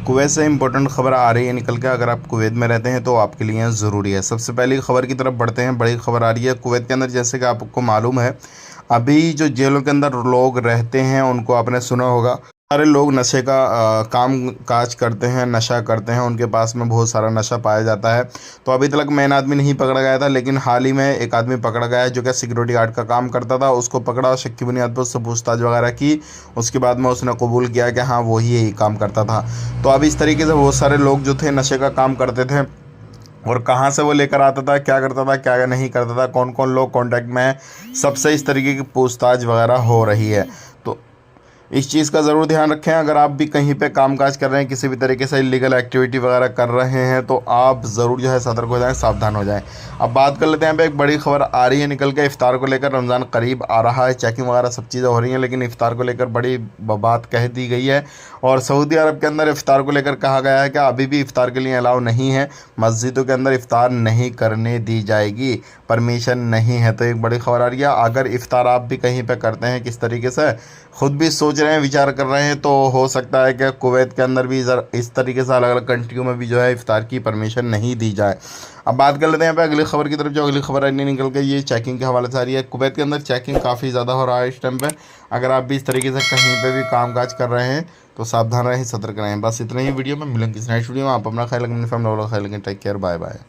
Kuwait से important खबर आ रही है निकल के। अगर आप कुवैत में रहते हैं तो आपके लिए ज़रूरी है। सबसे पहली खबर की तरफ बढ़ते हैं। बड़ी खबर आ रही है कुवैत के अंदर, जैसे कि आपको मालूम है अभी जो जेलों के अंदर लोग रहते हैं उनको आपने सुना होगा, सारे लोग नशे का काम काज करते हैं, नशा करते हैं, उनके पास में बहुत सारा नशा पाया जाता है। तो अभी तक मेन आदमी नहीं पकड़ा गया था, लेकिन हाल ही में एक आदमी पकड़ा गया है जो कि सिक्योरिटी गार्ड का काम करता था। उसको पकड़ा, शक की बुनियाद पर उससे पूछताछ वगैरह की। उसके बाद में उसने कबूल किया कि हाँ वो ही यही काम करता था। तो अब इस तरीके से बहुत सारे लोग जो थे नशे का काम करते थे, और कहाँ से वो लेकर आता था, क्या करता था, क्या नहीं करता था, कौन कौन लोग कांटेक्ट में है, सबसे इस तरीके की पूछताछ वगैरह हो रही है। तो इस चीज़ का ज़रूर ध्यान रखें। अगर आप भी कहीं पे कामकाज कर रहे हैं, किसी भी तरीके से इलीगल एक्टिविटी वगैरह कर रहे हैं, तो आप ज़रूर जो है सतर्क हो जाएं, सावधान हो जाएं। अब बात कर लेते हैं। यहाँ पे एक बड़ी खबर आ रही है निकल के इफ्तार को लेकर। रमज़ान करीब आ रहा है, चेकिंग वगैरह सब चीज़ें हो रही हैं, लेकिन इफ्तार को लेकर बड़ी बात कह दी गई है। और सऊदी अरब के अंदर इफ्तार को लेकर कहा गया है कि अभी भी इफ्तार के लिए अलाउ नहीं है, मस्जिदों के अंदर इफ्तार नहीं करने दी जाएगी, परमिशन नहीं है। तो एक बड़ी खबर आ रही है। अगर इफ्तार आप भी कहीं पे करते हैं, किस तरीके से खुद भी सोच रहे हैं, विचार कर रहे हैं, तो हो सकता है कि कुवैत के अंदर भी इस तरीके से अलग अलग कंट्रियों में भी जो है इफ्तार की परमिशन नहीं दी जाए। अब बात कर लेते हैं यहाँ पे अगली खबर की तरफ। जो अगली खबर है नहीं निकल के ये चेकिंग के हवाले से आ रही है। कुवैत के अंदर चेकिंग काफ़ी ज़्यादा हो रहा है इस टाइम पे। अगर आप भी इस तरीके से कहीं पे भी कामकाज कर रहे हैं तो सावधान रहें, सतर्क रहें। बस इतना ही वीडियो में, मिलेंगे किसी नेक्स्ट वीडियो में। आप अपना ख्याल रखें, अपनी फैमिली वालों का ख्याल रखें। Take care, bye bye.